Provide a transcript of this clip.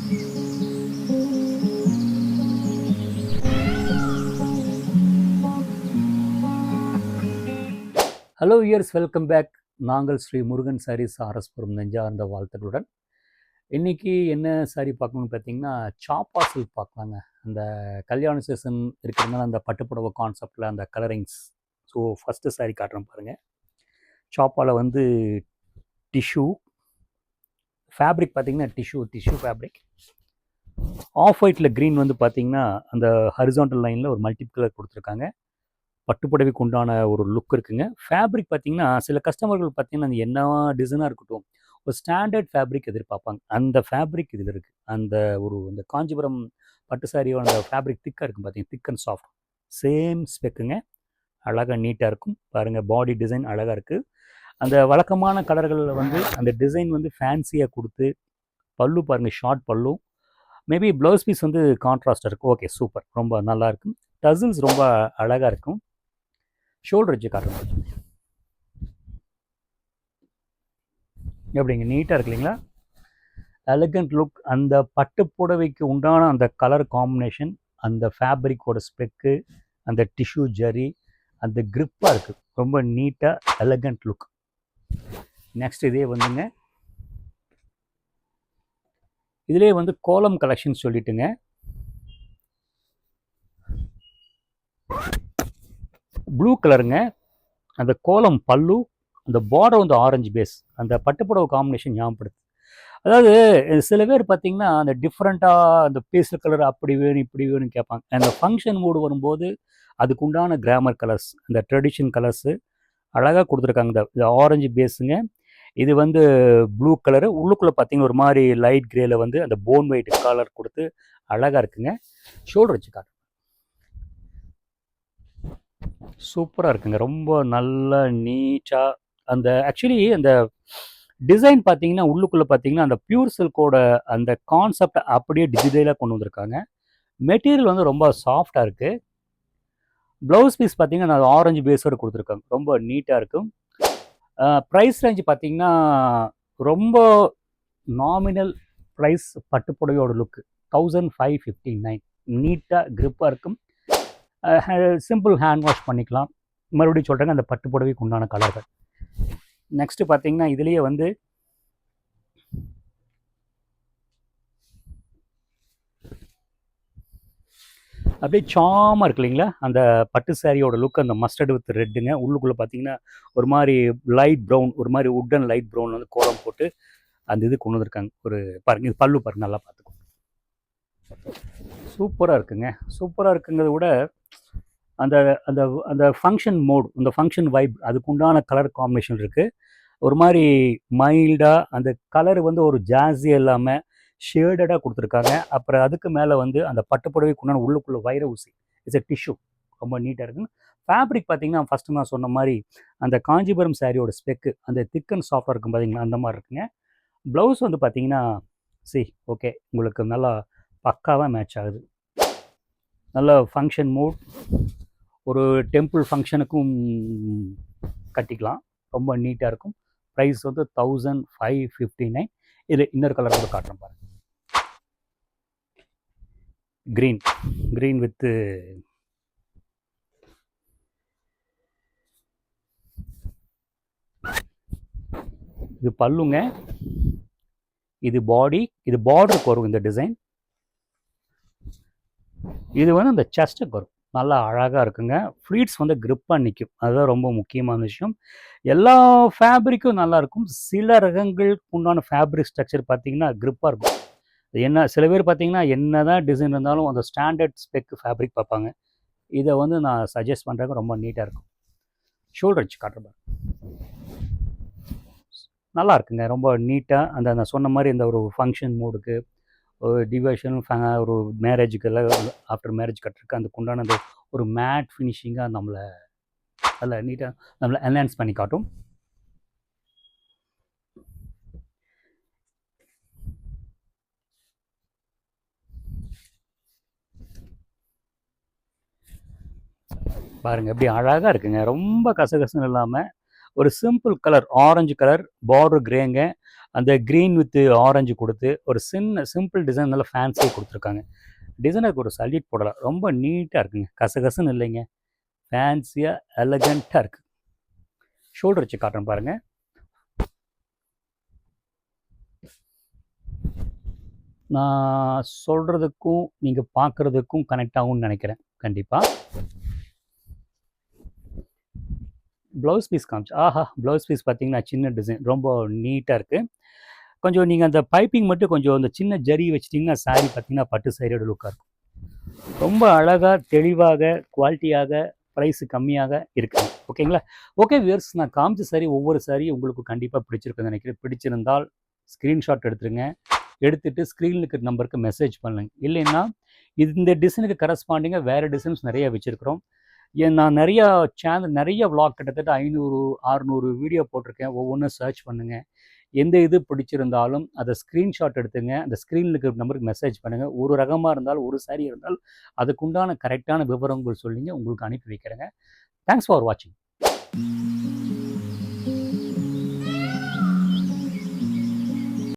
Hello years, welcome back. நாங்கள் ஸ்ரீ முருகன் சாரீஸ் ஆர்எஸ்புரம் நெஞ்சார்ந்த வாழ்த்துக்களுடன் இன்றைக்கி என்ன சாரீ பார்க்கணுன்னு பார்த்தீங்கன்னா, சாப்பா சில்க் பார்க்கலாங்க. அந்த கல்யாண சீசன் இருக்கிறதுனால அந்த பட்டுப்புடவை கான்செப்டில் அந்த கலரிங்ஸ். ஸோ ஃபஸ்ட்டு சாரீ காட்டுறேன் பாருங்கள். சாப்பாவில் வந்து டிஷ்யூ ஃபேப்ரிக் பார்த்தீங்கன்னா டிஷ்யூ ஃபேப்ரிக். ஆஃப் ஒயிட்டில் க்ரீன் வந்து பார்த்திங்கன்னா அந்த ஹரிசாண்டல் லைனில் ஒரு மல்டி கலர் கொடுத்துருக்காங்க. பட்டுப்புடவைக்கு உண்டான ஒரு லுக் இருக்குங்க. ஃபேப்ரிக் பார்த்தீங்கன்னா சில கஸ்டமர்கள் பார்த்தீங்கன்னா அது என்ன டிசைனாக இருக்கட்டும், ஒரு ஸ்டாண்டர்ட் ஃபேப்ரிக் எதிர்பார்ப்பாங்க. அந்த ஃபேப்ரிக் இதில் இருக்குது. அந்த காஞ்சிபுரம் பட்டு சாரியோட அந்த ஃபேப்ரிக் திக்காக இருக்கும் பார்த்தீங்கன்னா, திக் அண்ட் சாஃப்ட். சேம் ஸ்பெக்குங்க. அழகாக நீட்டாக இருக்கும் பாருங்கள். பாடி டிசைன் அழகாக இருக்குது. அந்த வழக்கமான கலர்களில் வந்து அந்த டிசைன் வந்து ஃபேன்சியாக கொடுத்து, பல்லு பாருங்கள், ஷார்ட் பல்லு. மேபி ப்ளவுஸ் பீஸ் வந்து கான்ட்ராஸ்டாக இருக்கும். ஓகே, சூப்பர், ரொம்ப நல்லாயிருக்கும். டசில்ஸ் ரொம்ப அழகாக இருக்கும். ஷோல்டர் வச்சு காட்டுறேன். எப்படிங்க, நீட்டாக இருக்கு இல்லைங்களா? Elegant look. அந்த பட்டு புடவைக்கு உண்டான அந்த கலர் காம்பினேஷன், அந்த ஃபேப்ரிக்கோட ஸ்பெக்கு, அந்த டிஷ்யூ ஜரி, அந்த க்ரிப்பாக இருக்குது. ரொம்ப நீட்டாக எலகண்ட் லுக். நெக்ஸ்ட் இதே வந்துங்க, இதிலே வந்து கோலம் கலெக்ஷன் சொல்லிட்டுங்க. ப்ளூ கலருங்க. அந்த கோலம் பல்லு, அந்த பார்டர் வந்து ஆரஞ்சு பேஸ். அந்த பட்டுப்புடவை காம்பினேஷன் ஞாபகப்படுது. அதாவது சில பேர் பார்த்தீங்கன்னா அந்த டிஃப்ரெண்ட்டாக அந்த பேஸ்டல் கலர் அப்படி வேணும் இப்படி வேணும்னு கேட்பாங்க. அந்த ஃபங்க்ஷன் மூடு வரும்போது அதுக்கு உண்டான கிராமர் கலர்ஸ், அந்த ட்ரெடிஷன் கலர்ஸு அழகாக கொடுத்துருக்காங்க. இந்த ஆரஞ்சு பேஸுங்க. இது வந்து ப்ளூ கலரு. உள்ளுக்குள்ளே பார்த்தீங்கன்னா ஒரு மாதிரி லைட் கிரேயில் வந்து அந்த போன் ஒயிட் கலர் கொடுத்து அழகாக இருக்குங்க. ஷோல்டர் வச்சு காட்டு. சூப்பராக இருக்குங்க. ரொம்ப நல்லா நீட்டாக அந்த ஆக்சுவலி அந்த டிசைன் பார்த்தீங்கன்னா உள்ளுக்குள்ளே பார்த்தீங்கன்னா அந்த பியூர் சில்கோட அந்த கான்செப்ட் அப்படியே டிஜிட்டலாக கொண்டு வந்திருக்காங்க. மெட்டீரியல் வந்து ரொம்ப சாஃப்டாக இருக்குது. ப்ளவுஸ் பீஸ் பார்த்தீங்கன்னா நான் ஆரஞ்சு பேஸோடு கொடுத்துருக்காங்க. ரொம்ப நீட்டாக இருக்கும். ப்ரைஸ் ரேஞ்ச் பார்த்தீங்கன்னா ரொம்ப நாமினல் ப்ரைஸ். பட்டுப்புடவையோட லுக்கு 1559. நீட்டாக க்ரிப்பாக இருக்கும். சிம்பிள் ஹேண்ட் வாஷ் பண்ணிக்கலாம். மறுபடியும் சொல்கிறேங்க, அந்த பட்டுப்புடவைக்கு உண்டான கலர்கள். நெக்ஸ்ட்டு பார்த்தீங்கன்னா இதுலேயே வந்து அப்படியே சாமாக இருக்கு இல்லைங்களா? அந்த பட்டு சாரியோட லுக், அந்த மஸ்டர்டு வித் ரெட்டுங்க. உள்ளுக்குள்ளே பார்த்தீங்கன்னா ஒரு மாதிரி லைட் ப்ரௌன், ஒரு மாதிரி உட்டன் லைட் ப்ரௌன் வந்து கோலம் போட்டு அந்த இது கொண்டு வந்திருக்காங்க. ஒரு பாருங்கள், இது பல்லு பாருங்கள், நல்லா பார்த்துக்கோங்க. சூப்பராக இருக்குங்க. சூப்பராக இருக்குங்கிறத விட அந்த அந்த அந்த ஃபங்க்ஷன் மோட், இந்த ஃபங்க்ஷன் வைப், அதுக்குண்டான கலர் காம்பினேஷன் இருக்குது. ஒரு மாதிரி மைல்டாக அந்த கலர் வந்து ஒரு ஜாஸி இல்லாமல் ஷேடடாக கொடுத்துருக்காங்க. அப்புறம் அதுக்கு மேலே வந்து அந்த பட்டுப்புடவைக்கு உண்டான உள்ளுக்குள்ளே வைர ஊசி, இட்ஸ் எ டிஷ்யூ. ரொம்ப நீட்டாக இருக்குங்க. ஃபேப்ரிக் பார்த்தீங்கன்னா ஃபஸ்ட்டு நான் சொன்ன மாதிரி அந்த காஞ்சிபுரம் சாரியோட ஸ்பெக்கு, அந்த திக் அண்ட் சாஃப்டாக இருக்கும் பார்த்தீங்கன்னா, அந்த மாதிரி இருக்குங்க. ப்ளவுஸ் வந்து பார்த்தீங்கன்னா ஓகே, உங்களுக்கு நல்லா பக்காவாக மேட்ச் ஆகுது. நல்ல ஃபங்க்ஷன் மூட், ஒரு டெம்பிள் ஃபங்க்ஷனுக்கும் கட்டிக்கலாம். ரொம்ப நீட்டாக இருக்கும். ப்ரைஸ் வந்து 1559. இது இன்னொரு கலர் கூட காட்டுறேன் பாருங்கள். க்ரீன் வித்து இது பல்லுங்க. இது பாடி, இது பார்டருக்கு வரும் இந்த டிசைன். இது வந்து அந்த செஸ்ட்டுக்கு வரும். நல்லா அழகாக இருக்குங்க. ஃப்ளீட்ஸ் வந்து க்ரிப்பாக நிற்கும். அதுதான் ரொம்ப முக்கியமான விஷயம். எல்லா ஃபேப்ரிக்கும் நல்லாயிருக்கும். சில ரகங்களுக்கு உண்டான ஃபேப்ரிக் ஸ்ட்ரக்சர் பார்த்திங்கன்னா க்ரிப்பாக இருக்கும். என்ன சில பேர் பார்த்திங்கன்னா என்ன தான் டிசைன் இருந்தாலும் அந்த ஸ்டாண்டர்ட் ஸ்பெக் ஃபேப்ரிக் பார்ப்பாங்க. இதை வந்து நான் சஜஸ்ட் பண்ணுறேங்க. ரொம்ப நீட்டாக இருக்கும். ஷோல்டர் வச்சு காட்டுறேன். நல்லா இருக்குங்க. ரொம்ப நீட்டாக அந்த நான் சொன்ன மாதிரி இந்த ஒரு ஃபங்க்ஷன் மூடுக்கு, ஒரு டிவோஷன், ஒரு மேரேஜுக்கெல்லாம் ஆஃப்டர் மேரேஜ் கட்டுறதுக்கு அந்த உண்டான அந்த ஒரு மேட் ஃபினிஷிங்காக நம்மளை நல்லா நீட்டாக நம்மளை என்ஹான்ஸ் பண்ணி காட்டும். பாருங்கள், எப்படி அழகாக இருக்குங்க. ரொம்ப கசகசன்னு இல்லாமல் ஒரு simple colour orange colour border கிரேங்க, அந்த க்ரீன் வித் ஆரஞ்சு கொடுத்து ஒரு சிம்பிள் டிசைன் நல்லா ஃபேன்சியாக கொடுத்துருக்காங்க. டிசைனருக்கு ஒரு சல்யூட் போடலாம். ரொம்ப நீட்டாக இருக்குங்க, கசகசன்னு இல்லைங்க, ஃபேன்சியாக எலகண்ட்டாக இருக்குது. ஷோல்டர் வச்சு காட்டுறேன் பாருங்கள். நான் சொல்கிறதுக்கும் நீங்கள் பார்க்குறதுக்கும் கனெக்ட் ஆகும்னு நினைக்கிறேன் கண்டிப்பாக. ப்ளவுஸ் பீஸ் காமிச்சு, ஆஹா, ப்ளவுஸ் பீஸ் பார்த்தீங்கன்னா சின்ன டிசைன் ரொம்ப நீட்டாக இருக்குது. கொஞ்சம் நீங்கள் அந்த பைப்பிங் மட்டும் கொஞ்சம் அந்த சின்ன ஜரி வச்சிட்டிங்கன்னா சாரீ பார்த்தீங்கன்னா பட்டு சாரியோட லுக்காக இருக்கும். ரொம்ப அழகாக தெளிவாக குவாலிட்டியாக ப்ரைஸு கம்மியாக இருக்குது. ஓகேங்களா? ஓகே வியர்ஸ், நான் காமிச்ச சாரி ஒவ்வொரு சாரியும் உங்களுக்கு கண்டிப்பாக பிடிச்சிருக்குன்னு நினைக்கிறேன். பிடிச்சிருந்தால் ஸ்க்ரீன்ஷாட் எடுத்துருங்க. எடுத்துகிட்டு ஸ்க்ரீனில் இருக்கிற நம்பருக்கு மெசேஜ் பண்ணுங்க. இல்லைன்னா இந்த டிசைனுக்கு கரஸ்பாண்டிங்காக வேறு டிசைன்ஸ் நிறைய வச்சுருக்கிறோம். நான் நிறையா சேனல் நிறைய விளாக் கிட்டத்தட்ட 500 600 வீடியோ போட்டிருக்கேன். ஒவ்வொன்றும் சர்ச் பண்ணுங்கள். எந்த இது பிடிச்சிருந்தாலும் அதை ஸ்க்ரீன்ஷாட் எடுத்துங்க. அந்த ஸ்க்ரீனில் இருக்கிற நம்பருக்கு மெசேஜ் பண்ணுங்கள். ஒரு ரகமாக இருந்தாலும் ஒரு சாரி இருந்தால் அதுக்குண்டான கரெக்டான விவரங்கள் சொல்லிங்க, உங்களுக்கு அனுப்பி வைக்கிறேங்க. தேங்க்ஸ் ஃபார் வாட்சிங்.